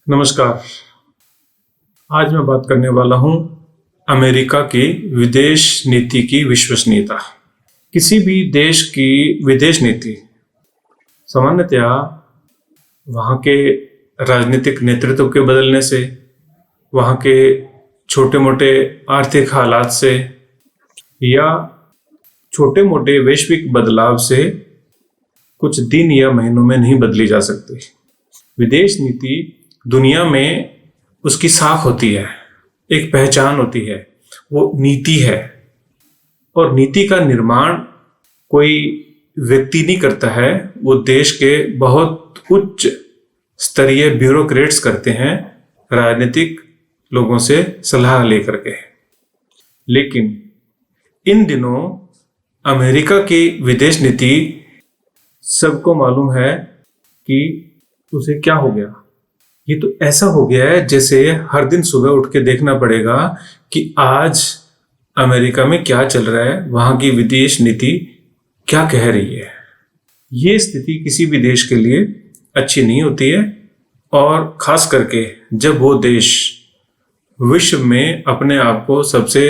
नमस्कार। आज मैं बात करने वाला हूं अमेरिका की विदेश नीति की विश्वसनीयता। किसी भी देश की विदेश नीति सामान्यतया वहां के राजनीतिक नेतृत्व के बदलने से, वहां के छोटे मोटे आर्थिक हालात से या छोटे मोटे वैश्विक बदलाव से कुछ दिन या महीनों में नहीं बदली जा सकती। विदेश नीति दुनिया में उसकी साख होती है, एक पहचान होती है, वो नीति है। और नीति का निर्माण कोई व्यक्ति नहीं करता है, वो देश के बहुत उच्च स्तरीय ब्यूरोक्रेट्स करते हैं, राजनीतिक लोगों से सलाह लेकर के। लेकिन इन दिनों अमेरिका की विदेश नीति सबको मालूम है कि उसे क्या हो गया। ये तो ऐसा हो गया है जैसे हर दिन सुबह उठ के देखना पड़ेगा कि आज अमेरिका में क्या चल रहा है, वहां की विदेश नीति क्या कह रही है। ये स्थिति किसी भी देश के लिए अच्छी नहीं होती है, और खास करके जब वो देश विश्व में अपने आप को सबसे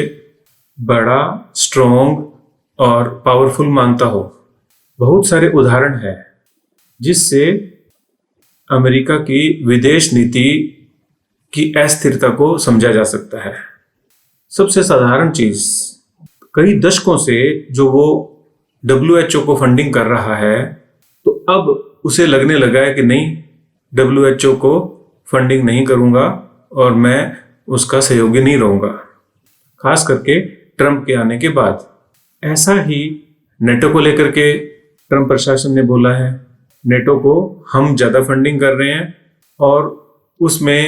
बड़ा, स्ट्रॉन्ग और पावरफुल मानता हो। बहुत सारे उदाहरण हैं जिससे अमेरिका की विदेश नीति की अस्थिरता को समझा जा सकता है। सबसे साधारण चीज, कई दशकों से जो वो WHO को फंडिंग कर रहा है, तो अब उसे लगने लगा है कि नहीं, WHO को फंडिंग नहीं करूंगा और मैं उसका सहयोगी नहीं रहूंगा। खास करके ट्रंप के आने के बाद ऐसा ही नेटो को लेकर के ट्रंप प्रशासन ने बोला है। नेटो को हम ज़्यादा फंडिंग कर रहे हैं और उसमें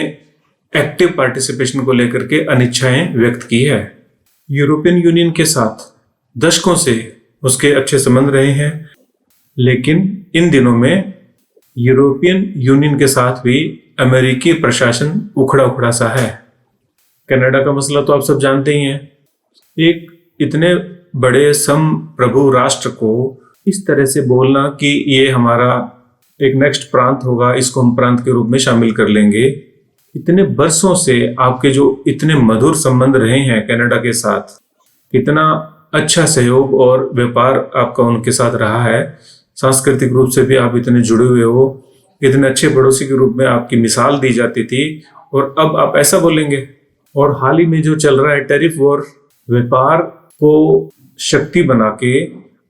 एक्टिव पार्टिसिपेशन को लेकर के अनिच्छाएं व्यक्त की है। यूरोपियन यूनियन के साथ दशकों से उसके अच्छे संबंध रहे हैं, लेकिन इन दिनों में यूरोपियन यूनियन के साथ भी अमेरिकी प्रशासन उखड़ा उखड़ा सा है। कनाडा का मसला तो आप सब जानते ही हैं। एक इतने बड़े संप्रभु राष्ट्र को इस तरह से बोलना कि ये हमारा एक नेक्स्ट प्रांत होगा, इसको हम प्रांत के रूप में शामिल कर लेंगे। इतने वर्षों से आपके जो इतने मधुर संबंध रहे हैं कनाडा के साथ, कितना अच्छा सहयोग और व्यापार आपका उनके साथ रहा है, सांस्कृतिक रूप से भी आप इतने जुड़े हुए हो, इतने अच्छे पड़ोसी के रूप में आपकी मिसाल दी जाती थी, और अब आप ऐसा बोलेंगे। और हाल ही में जो चल रहा है टैरिफ वॉर, व्यापार को शक्ति बना के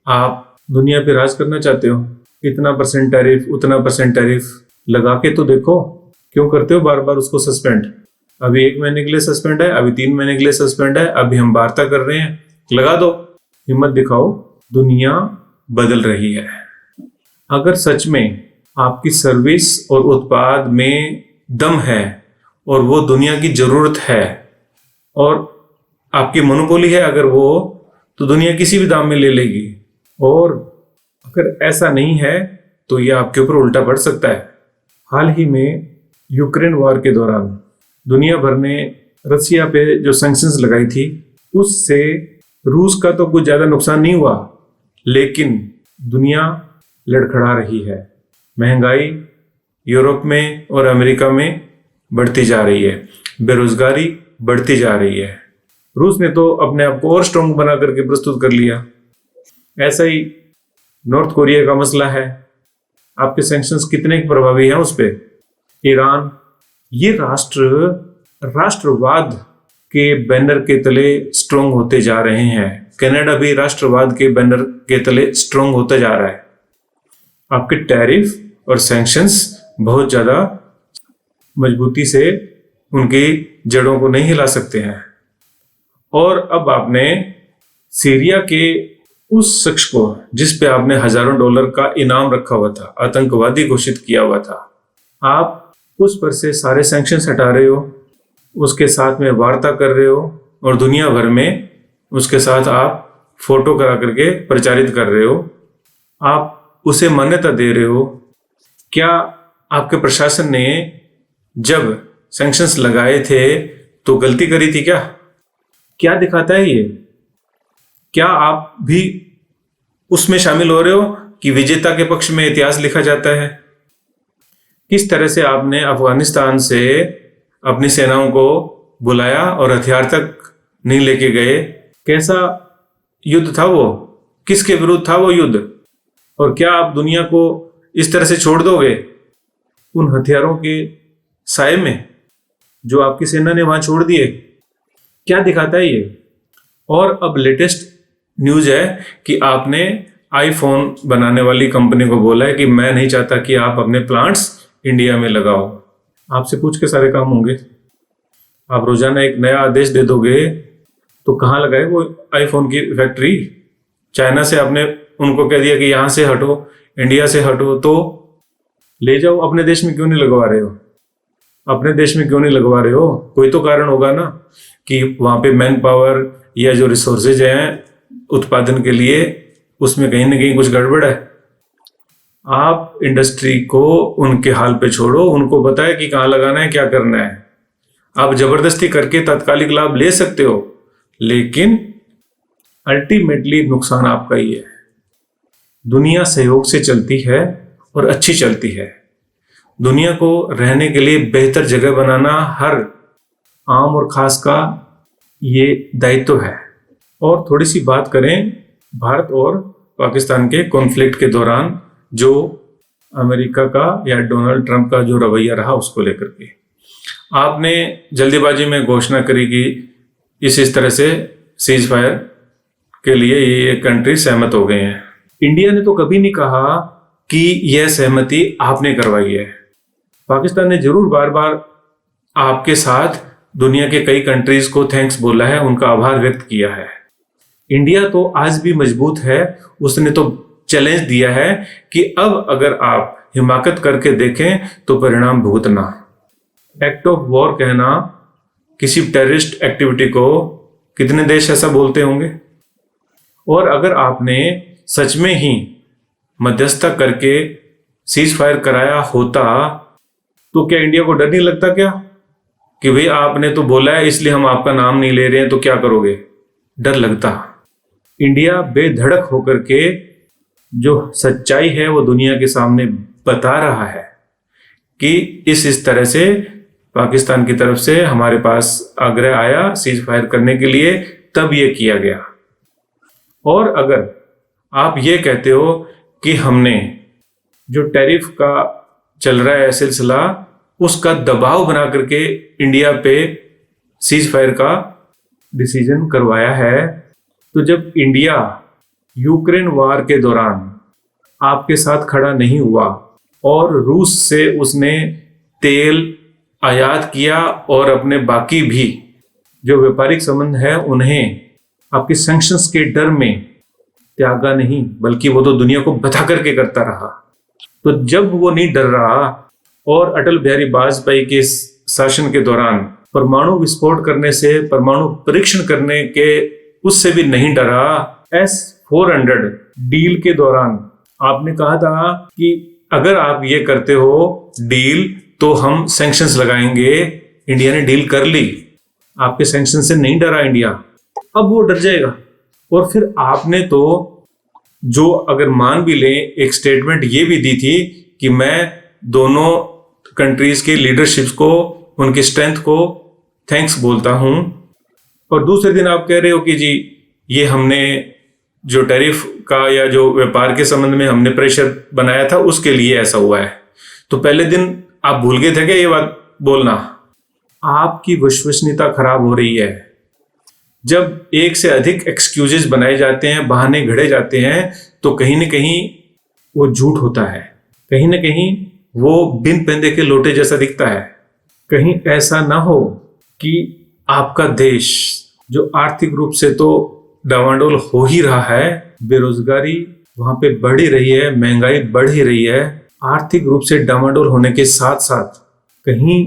आप दुनिया पे राज करना चाहते हो। इतना % टैरिफ, उतना % टैरिफ लगा के तो देखो। क्यों करते हो बार बार उसको सस्पेंड? अभी 1 महीने के लिए सस्पेंड है, अभी 3 महीने के लिए सस्पेंड है, अभी हम वार्ता कर रहे हैं, लगा दो, हिम्मत दिखाओ। दुनिया बदल रही है। अगर सच में आपकी सर्विस और उत्पाद में दम है और वो दुनिया की जरूरत है और आपकी मोनोपोली है अगर वो, तो दुनिया किसी भी दाम में ले लेगी। और अगर ऐसा नहीं है तो ये आपके ऊपर उल्टा पड़ सकता है। हाल ही में यूक्रेन वॉर के दौरान दुनिया भर ने रसिया पे जो सैंक्शंस लगाई थी, उससे रूस का तो कुछ ज़्यादा नुकसान नहीं हुआ, लेकिन दुनिया लड़खड़ा रही है। महंगाई यूरोप में और अमेरिका में बढ़ती जा रही है, बेरोजगारी बढ़ती जा रही है। रूस ने तो अपने आप को और स्ट्रॉन्ग बना करके प्रस्तुत कर लिया। ऐसा ही नॉर्थ कोरिया का मसला है। आपके सैंक्शंस कितने प्रभावी हैं उस पर? ईरान, ये राष्ट्रवाद के बैनर के तले स्ट्रॉन्ग होते जा रहे हैं। कनाडा भी राष्ट्रवाद के बैनर के तले स्ट्रॉन्ग होता जा रहा है। आपके टैरिफ और सैंक्शंस बहुत ज़्यादा मजबूती से उनकी जड़ों को नहीं हिला सकते हैं। और अब आपने सीरिया के उस शख्स को, जिस पे आपने हजारों डॉलर का इनाम रखा हुआ था, आतंकवादी घोषित किया हुआ था, आप उस पर से सारे सैंक्शंस हटा रहे हो, उसके साथ में वार्ता कर रहे हो और दुनिया भर में उसके साथ आप फोटो करा करके प्रचारित कर रहे हो, आप उसे मान्यता दे रहे हो। क्या आपके प्रशासन ने जब सैंक्शंस लगाए थे तो गलती करी थी क्या? क्या दिखाता है ये? क्या आप भी उसमें शामिल हो रहे हो कि विजेता के पक्ष में इतिहास लिखा जाता है? किस तरह से आपने अफगानिस्तान से अपनी सेनाओं को बुलाया और हथियार तक नहीं लेके गए? कैसा युद्ध था वो? किसके विरुद्ध था वो युद्ध? और क्या आप दुनिया को इस तरह से छोड़ दोगे उन हथियारों के साए में जो आपकी सेना ने वहां छोड़ दिए? क्या दिखाता है ये? और अब लेटेस्ट न्यूज है कि आपने आईफोन बनाने वाली कंपनी को बोला है कि मैं नहीं चाहता कि आप अपने प्लांट्स इंडिया में लगाओ। आपसे पूछ के सारे काम होंगे। आप रोजाना एक नया आदेश दे दोगे तो कहाँ लगाए वो आईफोन की फैक्ट्री? चाइना से आपने उनको कह दिया कि यहाँ से हटो, इंडिया से हटो, तो ले जाओ। अपने देश में क्यों नहीं लगवा रहे हो? अपने देश में क्यों नहीं लगवा रहे हो? कोई तो कारण होगा ना कि वहाँ पे मैन पावर या जो रिसोर्सेज हैं उत्पादन के लिए, उसमें कहीं ना कहीं कुछ गड़बड़ है। आप इंडस्ट्री को उनके हाल पे छोड़ो, उनको बताए कि कहाँ लगाना है, क्या करना है। आप जबरदस्ती करके तात्कालिक लाभ ले सकते हो, लेकिन अल्टीमेटली नुकसान आपका ही है। दुनिया सहयोग से चलती है और अच्छी चलती है। दुनिया को रहने के लिए बेहतर जगह बनाना हर आम और खास का ये दायित्व है। और थोड़ी सी बात करें भारत और पाकिस्तान के कॉन्फ्लिक्ट के दौरान जो अमेरिका का या डोनाल्ड ट्रंप का जो रवैया रहा उसको लेकर के। आपने जल्दीबाजी में घोषणा करी कि इस तरह से सीज फायर के लिए ये कंट्री सहमत हो गए हैं। इंडिया ने तो कभी नहीं कहा कि यह सहमति आपने करवाई है। पाकिस्तान ने जरूर बार बार आपके साथ दुनिया के कई कंट्रीज को थैंक्स बोला है, उनका आभार व्यक्त किया है। इंडिया तो आज भी मजबूत है। उसने तो चैलेंज दिया है कि अब अगर आप हिमाकत करके देखें तो परिणाम भुगतना। एक्ट ऑफ वॉर कहना किसी टेररिस्ट एक्टिविटी को कितने देश ऐसा बोलते होंगे? और अगर आपने सच में ही मध्यस्थता करके सीज फायर कराया होता तो क्या इंडिया को डर नहीं लगता क्या कि भाई आपने तो बोला है इसलिए हम आपका नाम नहीं ले रहे हैं, तो क्या करोगे? डर लगता। इंडिया बेधड़क होकर के जो सच्चाई है वो दुनिया के सामने बता रहा है कि इस तरह से पाकिस्तान की तरफ से हमारे पास आग्रह आया सीज फायर करने के लिए, तब ये किया गया। और अगर आप ये कहते हो कि हमने जो टैरिफ का चल रहा है सिलसिला, उसका दबाव बना करके इंडिया पे सीज फायर का डिसीजन करवाया है, तो जब इंडिया यूक्रेन वार के दौरान आपके साथ खड़ा नहीं हुआ और रूस से उसने तेल आयात किया और अपने बाकी भी जो व्यापारिक संबंध है उन्हें आपके सैंक्शंस के डर में त्यागा नहीं, बल्कि वो तो दुनिया को बता करके करता रहा। तो जब वो नहीं डर रहा और अटल बिहारी वाजपेयी के शासन के दौरान परमाणु विस्फोट करने से, परमाणु परीक्षण करने के उससे भी नहीं डरा, S-400 डील के दौरान आपने कहा था कि अगर आप ये करते हो डील तो हम सैंक्शंस लगाएंगे। इंडिया ने डील कर ली, आपके सैंक्शन से नहीं डरा इंडिया, अब वो डर जाएगा। और फिर आपने तो जो अगर मान भी लें एक स्टेटमेंट ये भी दी थी कि मैं दोनों कंट्रीज के लीडरशिप्स को, उनकी स्ट्रेंथ को थैंक्स बोलता हूं, और दूसरे दिन आप कह रहे हो कि जी ये हमने जो टैरिफ का या जो व्यापार के संबंध में हमने प्रेशर बनाया था उसके लिए ऐसा हुआ है। तो पहले दिन आप भूल गए थे क्या ये बात बोलना? आपकी विश्वसनीयता खराब हो रही है। जब एक से अधिक एक्सक्यूजेस बनाए जाते हैं, बहाने घड़े जाते हैं, तो कहीं ना कहीं वो झूठ होता है, कहीं ना कहीं वो बिन पेंदे के लोटे जैसा दिखता है। कहीं ऐसा ना हो कि आपका देश जो आर्थिक रूप से तो डावाडोल हो ही रहा है, बेरोजगारी वहां पे बढ़ ही रही है, महंगाई बढ़ ही रही है, आर्थिक रूप से डावाडोल होने के साथ साथ कहीं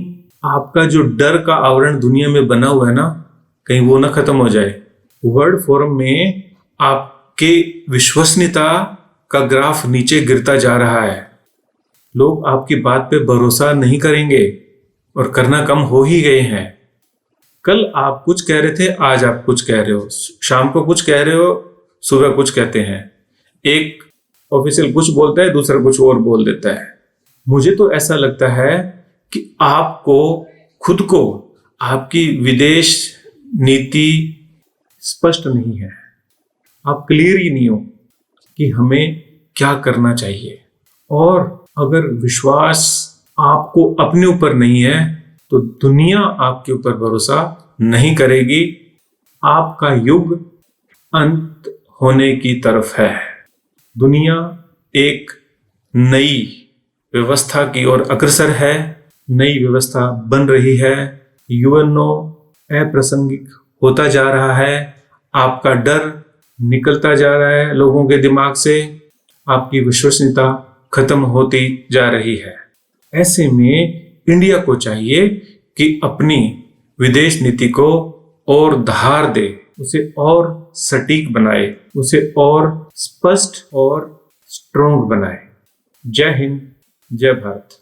आपका जो डर का आवरण दुनिया में बना हुआ है ना, कहीं वो ना खत्म हो जाए। वर्ल्ड फोरम में आपके विश्वसनीयता का ग्राफ नीचे गिरता जा रहा है। लोग आपकी बात पे भरोसा नहीं करेंगे और करना कम हो ही गए हैं। कल आप कुछ कह रहे थे, आज आप कुछ कह रहे हो, शाम को कुछ कह रहे हो, सुबह कुछ कहते हैं। एक ऑफिशियल कुछ बोलता है, दूसरा कुछ और बोल देता है। मुझे तो ऐसा लगता है कि आपको खुद को आपकी विदेश नीति स्पष्ट नहीं है, आप क्लियर ही नहीं हो कि हमें क्या करना चाहिए। और अगर विश्वास आपको अपने ऊपर नहीं है तो दुनिया आपके ऊपर भरोसा नहीं करेगी। आपका युग अंत होने की तरफ है। दुनिया एक नई व्यवस्था की ओर अग्रसर है, नई व्यवस्था बन रही है। यूएनओ अप्रासंगिक होता जा रहा है। आपका डर निकलता जा रहा है लोगों के दिमाग से, आपकी विश्वसनीयता खत्म होती जा रही है। ऐसे में इंडिया को चाहिए कि अपनी विदेश नीति को और धार दे, उसे और सटीक बनाए, उसे और स्पष्ट और स्ट्रॉन्ग बनाए। जय हिंद, जय भारत।